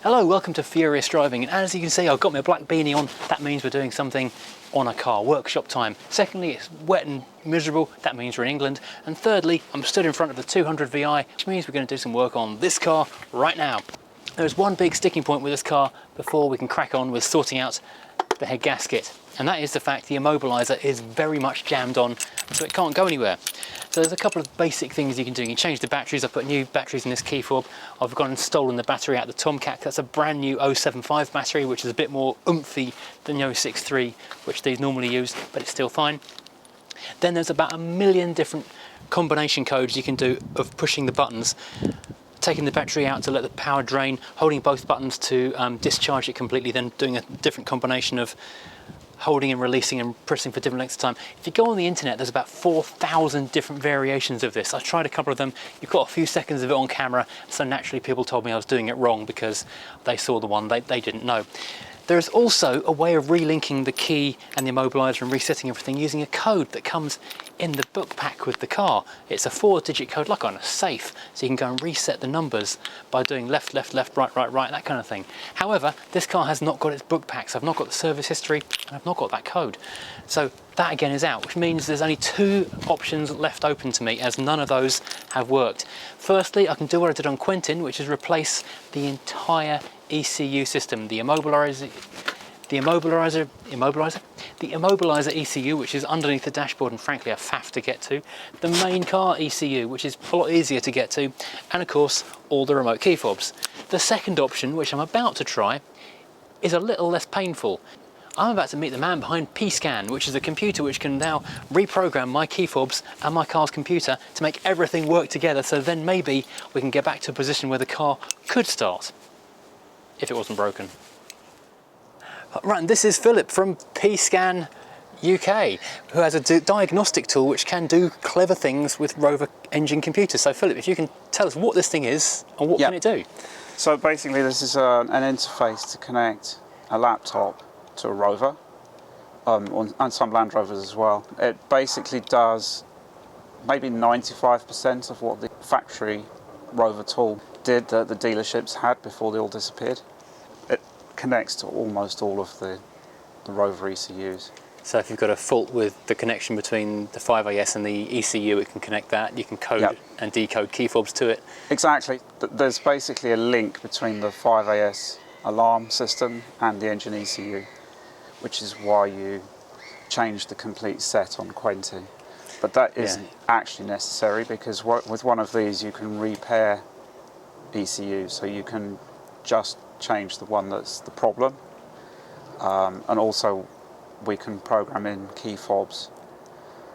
Hello, welcome to Furious Driving, and as you can see I've got my black beanie on. That means we're doing something on a car, workshop time. Secondly, it's wet and miserable, that means we're in England. And thirdly, I'm stood in front of the 200 VI, which means we're going to do some work on this car right now. There's one big sticking point with this car before we can crack on with sorting out the head gasket, and that is the fact the immobiliser is very much jammed on, so it can't go anywhere. So there's a couple of basic things you can do. You can change the batteries. I've put new batteries in this key fob. I've gone and stolen the battery out of the Tomcat. That's a brand new 075 battery, which is a bit more oomphy than the 063, which these normally use, but it's still fine. Then there's about a million different combination codes you can do of pushing the buttons, taking the battery out to let the power drain, holding both buttons to discharge it completely, then doing a different combination of holding and releasing and pressing for different lengths of time. If you go on the internet, there's about 4,000 different variations of this. I tried a couple of them. You've got a few seconds of it on camera, so naturally people told me I was doing it wrong because they saw the one they didn't know. There's also a way of relinking the key and the immobiliser and resetting everything using a code that comes in the book pack with the car. It's a 4-digit code, like on a safe, so you can go and reset the numbers by doing left, left, left, right, right, right, that kind of thing. However, this car has not got its book packs. I've not got the service history, and I've not got that code. So that again is out, which means there's only 2 options left open to me, as none of those have worked. Firstly, I can do what I did on Quentin, which is replace the entire ECU system, the immobiliser ECU, which is underneath the dashboard and frankly a faff to get to, the main car ECU, which is a lot easier to get to, and of course all the remote key fobs. The second option, which I'm about to try, is a little less painful. I'm about to meet the man behind Pscan, which is a computer which can now reprogram my key fobs and my car's computer to make everything work together, so then maybe we can get back to a position where the car could start, if it wasn't broken. Right, and this is Philip from Pscan UK, who has a diagnostic tool which can do clever things with Rover engine computers. So Philip, if you can tell us what this thing is and what can it do? So basically this is an interface to connect a laptop to a Rover, and some Land Rovers as well. It basically does maybe 95% of what the factory Rover tool did that the dealerships had before they all disappeared. It connects to almost all of the Rover ECUs. So if you've got a fault with the connection between the 5AS and the ECU, it can connect that. You can code and decode key fobs to it. Exactly. There's basically a link between the 5AS alarm system and the engine ECU, which is why you change the complete set on Quentin. But that isn't actually necessary, because with one of these you can repair ECU, so you can just change the one that's the problem, and also we can program in key fobs.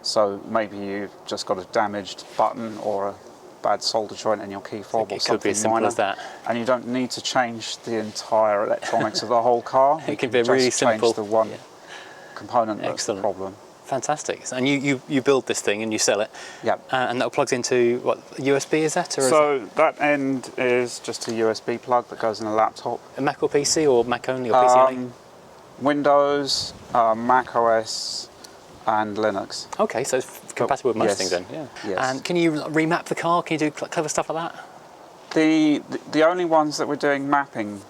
So maybe you've just got a damaged button or a bad solder joint in your key fob, or something minor. It could be as simple as that. And you don't need to change the entire electronics of the whole car. It can be really simple. Change the one component that's the problem. Fantastic. And you build this thing and you sell it. Yep. And that plugs into what, USB is that? Or so that end is just a USB plug that goes in a laptop. A Mac or PC, or Mac only, or PC only? Windows, Mac OS and Linux. Okay, so it's compatible with most things then. Yeah. Yes. And can you remap the car? Can you do clever stuff like that? The only ones that we're doing mapping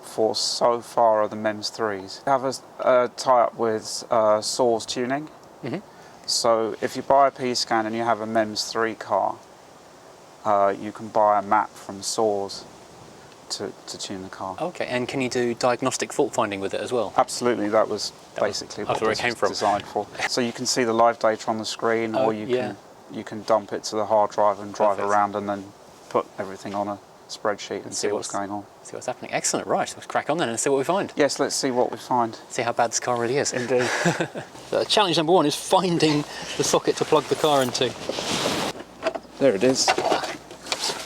for so far are the MEMS 3s. We have a tie-up with Source Tuning. So if you buy a Pscan and you have a MEMS 3 car, you can buy a map from Source to tune the car. Okay, and can you do diagnostic fault finding with it as well? Absolutely, that was basically what it was designed for. So you can see the live data on the screen, or you can dump it to the hard drive and drive around and then put everything on a spreadsheet and see what's going on. See what's happening. Excellent. Right, let's crack on then and see what we find. Yes, let's see what we find. See how bad this car really is. Indeed. So challenge number 1 is finding the socket to plug the car into. There it is.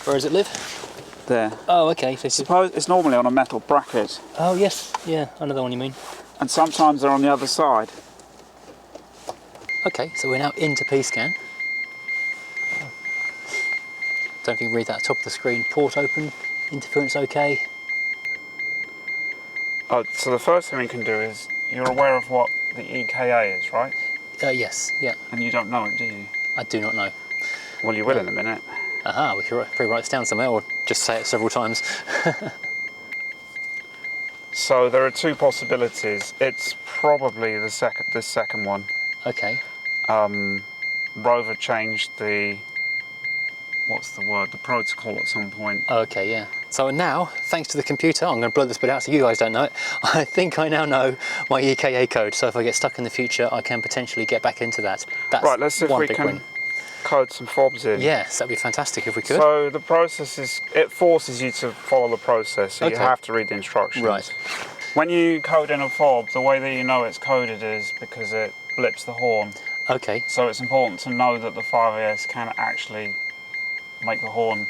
Where does it live? There. Oh, okay. So suppose it's normally on a metal bracket. Oh yes, yeah, I know the one you mean. And sometimes they're on the other side. Okay, so we're now into Pscan. Don't think you can read that at the top of the screen. Port open, interference okay. Oh, so the first thing we can do is, you're aware of what the EKA is, right? Yes, yeah. And you don't know it, do you? I do not know. Well, you will in a minute. Aha, we could probably write this down somewhere, or just say it several times. So there are two possibilities. It's probably the second one. Okay. Rover changed the, what's the word, the protocol at some point. Okay, yeah. So now, thanks to the computer, I'm going to blur this bit out so you guys don't know it. I think I now know my EKA code, so if I get stuck in the future, I can potentially get back into that. That's Right, let's see if one we big can win. code some fobs in. Yes, that'd be fantastic if we could. So the process is, it forces you to follow the process, so you Okay. have to read the instructions. Right. When you code in a fob, the way that you know it's coded is because it blips the horn. Okay. So it's important to know that the 5AS can actually make the horn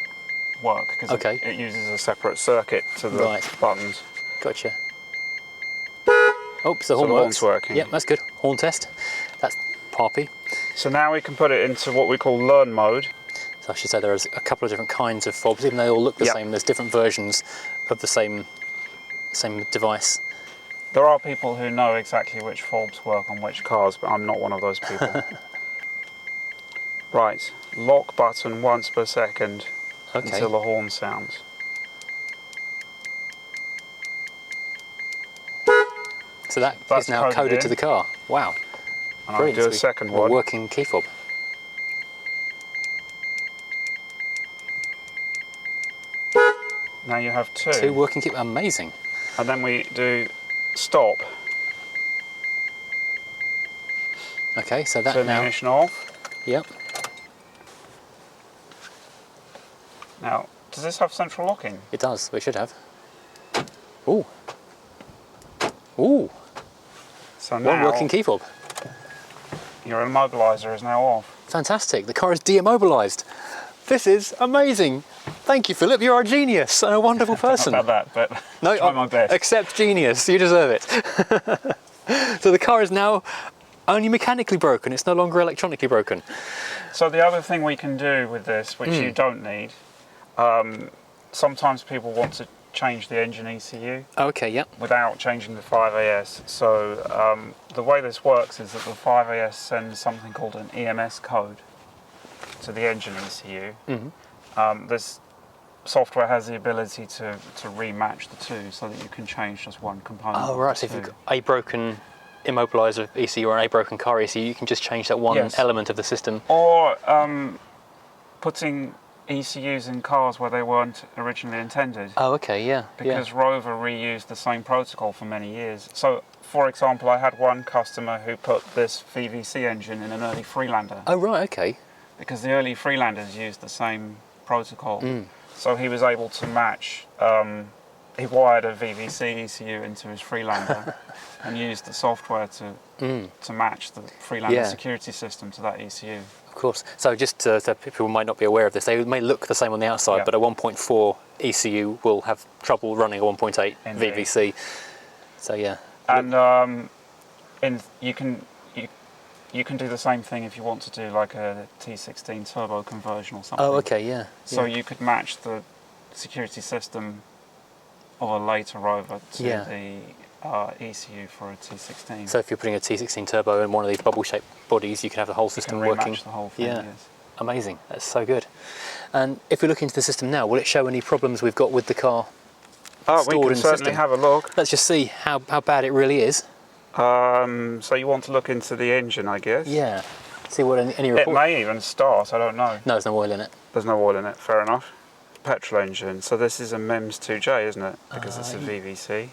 work, because Okay. it uses a separate circuit to the Right. buttons. Gotcha. Oops, the So horn the works. horn's working. Yep, that's good. Horn test. That's Poppy. So now we can put it into what we call learn mode. So I should say there's a couple of different kinds of fobs, even though they all look the Yep. same. There's different versions of the same device. There are people who know exactly which fobs work on which cars, but I'm not one of those people. Right, lock button once per second Okay. until the horn sounds. So that That's is now coded in. to the car. Wow. And I'll Brilliant. do So a second a one. working key fob. Now you have two. Two working key. Amazing. And then we do stop. Okay, so that Turn the now. ignition off. Yep. Now, does this have central locking? It does. We should have. Ooh. Ooh. So One now working key fob. your immobiliser is now off. Fantastic. The car is de-immobilised. This is amazing. Thank you, Philip. You're a genius and a wonderful person. Not about that, but No, try my best. Accept genius. You deserve it. So the car is now only mechanically broken. It's no longer electronically broken. So the other thing we can do with this, which you don't need, sometimes people want to change the engine ECU Okay, yep. without changing the 5AS. So the way this works is that the 5AS sends something called an EMS code to the engine ECU. This software has the ability to rematch the two so that you can change just one component. Oh, of right. the So if two. you've got a broken immobiliser ECU or a broken car ECU, you can just change that one Yes. element of the system. Or putting ECUs in cars where they weren't originally intended. Oh, okay, yeah. Because Rover reused the same protocol for many years. So, for example, I had one customer who put this VVC engine in an early Freelander. Oh, right, okay. Because the early Freelanders used the same protocol. So he was able to match, he wired a VVC ECU into his Freelander and used the software to match the Freelander Yeah. security system to that ECU. Of course. So just so people might not be aware of this, they may look the same on the outside, Yeah. but a 1.4 ECU will have trouble running a 1.8 Indeed. VVC. So yeah. And you can do the same thing if you want to do like a T16 turbo conversion or something. Oh, okay, yeah. So yeah. you could match the security system of a later Rover to Yeah. the ECU for a T16. So if you're putting a T16 turbo in one of these bubble-shaped bodies, you can have the whole you system can working. rematch the whole thing. Yeah. Yes. Amazing. That's so good. And if we look into the system now, will it show any problems we've got with the car We stored can in the certainly system? have a look. Let's just see how bad it really is. So you want to look into the engine, I guess? Yeah. See what any It report. may even start, I don't know. No, there's no oil in it. There's no oil in it, fair enough. Petrol engine, so this is a MEMS 2J, isn't it? Because it's a VVC.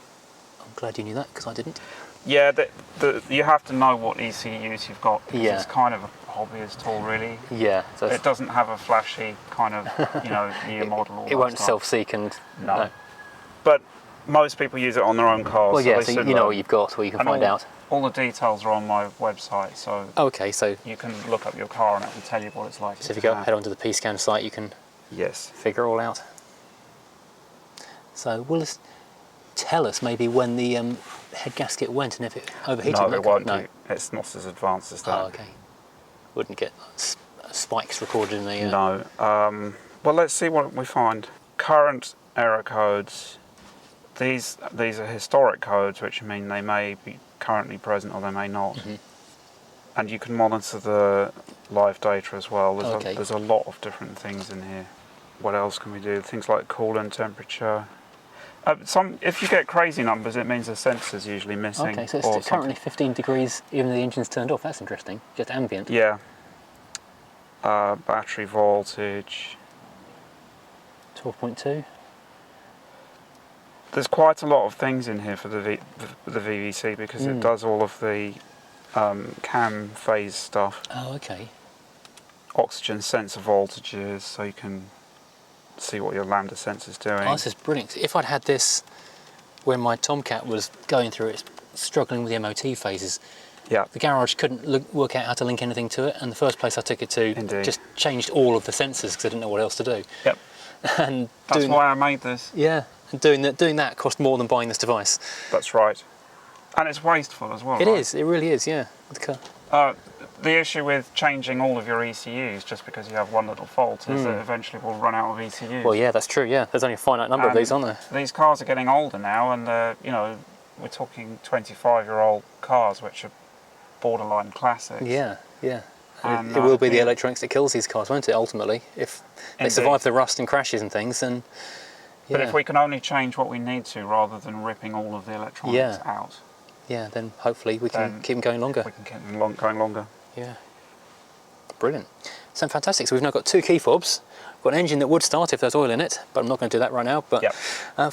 I'm glad you knew that because I didn't. Yeah, you have to know what ECUs you've got, because Yeah. it's kind of a hobbyist tool, really. Yeah. So It doesn't have a flashy kind of, year model. all it that won't stuff. self-seek and No. But most people use it on their own cars. Well, yeah, they so should you know learn. what you've got, or you can And find out. All the details are on my website, so Okay, so you can look up your car and it will tell you what it's like. if you go head onto the Pscan site, you can Yes. figure it all out. So will this tell us maybe when the head gasket went and if it overheated? No, it won't No. do. It's not as advanced as that. Oh, okay. Wouldn't get spikes recorded in the. No. Well, let's see what we find. Current error codes. These are historic codes, which mean they may be currently present or they may not. And you can monitor the live data as well. Okay. There's a lot of different things in here. What else can we do? Things like coolant temperature. If you get crazy numbers, it means the sensor's usually missing. Okay, so it's currently 15 degrees even though the engine's turned off. That's interesting. Just ambient. Yeah. Battery voltage. 12.2. There's quite a lot of things in here for the VVC because it does all of the cam phase stuff. Oh, okay. Oxygen sensor voltages, so you can see what your lambda sensor's doing. Oh, this is brilliant. If I'd had this when my Tomcat was going through it, struggling with the MOT phases, Yeah. the garage couldn't work out how to link anything to it, and the first place I took it to Indeed. just changed all of the sensors because I didn't know what else to do. Yep. And That's why I made this. Yeah, and doing that cost more than buying this device. That's right. And it's wasteful as well. It right? is, it really is, yeah. The issue with changing all of your ECUs just because you have one little fault is that eventually we'll run out of ECUs. Well, yeah, that's true, yeah. There's only a finite number of these, aren't there? These cars are getting older now, and we're talking 25-year-old cars, which are borderline classics. Yeah, yeah. And, it will be the electronics that kills these cars, won't it, ultimately? If they Indeed. survive the rust and crashes and things, then... Yeah. But if we can only change what we need to rather than ripping all of the electronics out, yeah, then hopefully we can keep them going longer. we can keep them going longer. Yeah. Brilliant. Sound fantastic. So we've now got 2 key fobs. We've got an engine that would start if there's oil in it, but I'm not going to do that right now. But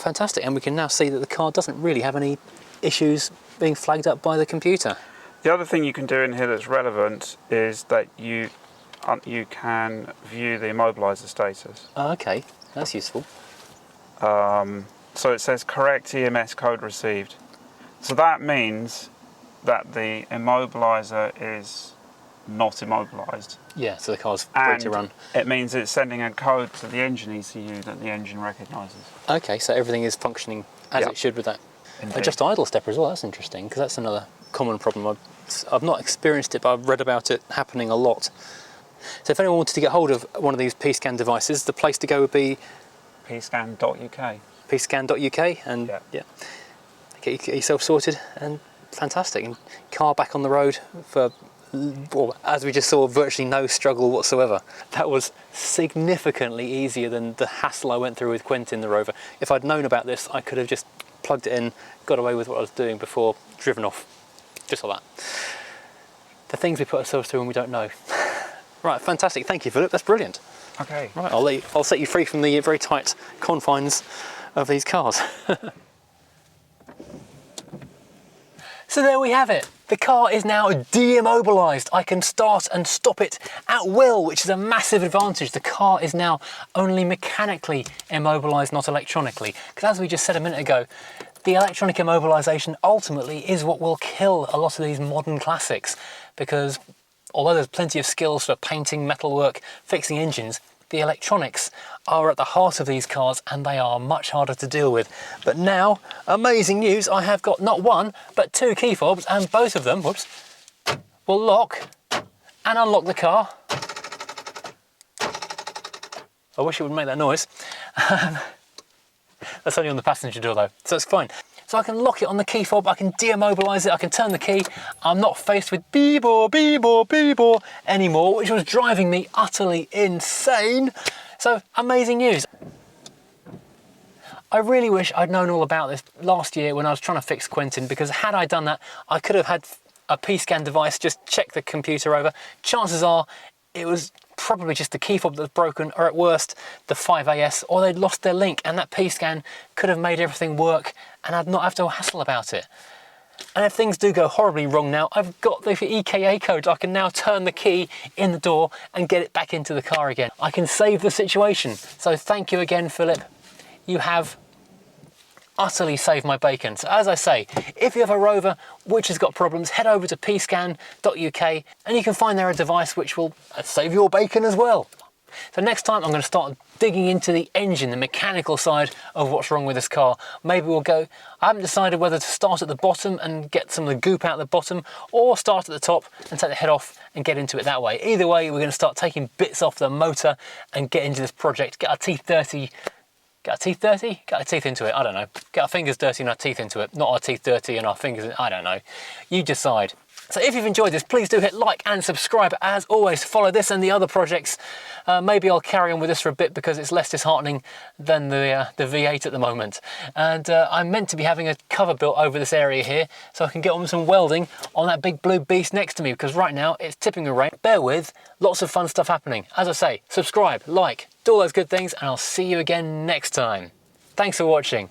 fantastic. And we can now see that the car doesn't really have any issues being flagged up by the computer. The other thing you can do in here that's relevant is that you can view the immobiliser status. Oh, okay, that's useful. So it says correct EMS code received. So that means that the immobiliser is not immobilised. Yeah, so the car's free to run. It means it's sending a code to the engine ECU that the engine recognises. Okay, so everything is functioning as it should with that. Just idle stepper as well, that's interesting, because that's another common problem. I've not experienced it, but I've read about it happening a lot. So if anyone wanted to get hold of one of these Pscan devices, the place to go would be Pscan.uk. Pscan.uk, and get yourself sorted, and fantastic. And car back on the road for, well, as we just saw, virtually no struggle whatsoever. That was significantly easier than the hassle I went through with Quentin the Rover. If I'd known about this, I could have just plugged it in, got away with what I was doing before, driven off, just like that. The things we put ourselves through when we don't know. Right, fantastic. Thank you, Philip. That's brilliant. Okay. Right, I'll set you free from the very tight confines of these cars. So there we have it. The car is now de-immobilised. I can start and stop it at will, which is a massive advantage. The car is now only mechanically immobilised, not electronically. Because as we just said a minute ago, the electronic immobilisation ultimately is what will kill a lot of these modern classics. Because although there's plenty of skills for painting, metalwork, fixing engines, the electronics are at the heart of these cars and they are much harder to deal with. But now, amazing news, I have got not one, but 2 key fobs, and both of them, whoops, will lock and unlock the car. I wish it would make that noise. That's only on the passenger door though, so it's fine. So I can lock it on the key fob, I can de-immobilise it, I can turn the key. I'm not faced with beep-bore, beep-bore, beep-bore anymore, which was driving me utterly insane. So amazing news. I really wish I'd known all about this last year when I was trying to fix Quentin, because had I done that, I could have had a Pscan device just check the computer over. Chances are it was probably just the key fob that was broken, or at worst the 5AS, or they'd lost their link, and that Pscan could have made everything work and I'd not have to hassle about it. And if things do go horribly wrong now, I've got the EKA code. I can now turn the key in the door and get it back into the car again. I can save the situation. So thank you again, Philip. You have utterly saved my bacon. So as I say, if you have a Rover which has got problems, head over to pscan.uk and you can find there a device which will save your bacon as well. So next time I'm going to start digging into the engine, the mechanical side of what's wrong with this car. Maybe we'll go, I haven't decided whether to start at the bottom and get some of the goop out the bottom, or start at the top and take the head off and get into it that way. Either way, we're going to start taking bits off the motor and get into this project, get our teeth dirty Get our teeth dirty? Get our teeth into it, I don't know. Get our fingers dirty and our teeth into it, not our teeth dirty and our fingers, I don't know. You decide. So if you've enjoyed this, please do hit like and subscribe. As always, follow this and the other projects. Maybe I'll carry on with this for a bit because it's less disheartening than the V8 at the moment. And I'm meant to be having a cover built over this area here so I can get on some welding on that big blue beast next to me, because right now it's tipping with rain. Bear with, lots of fun stuff happening. As I say, subscribe, like, do all those good things, and I'll see you again next time. Thanks for watching.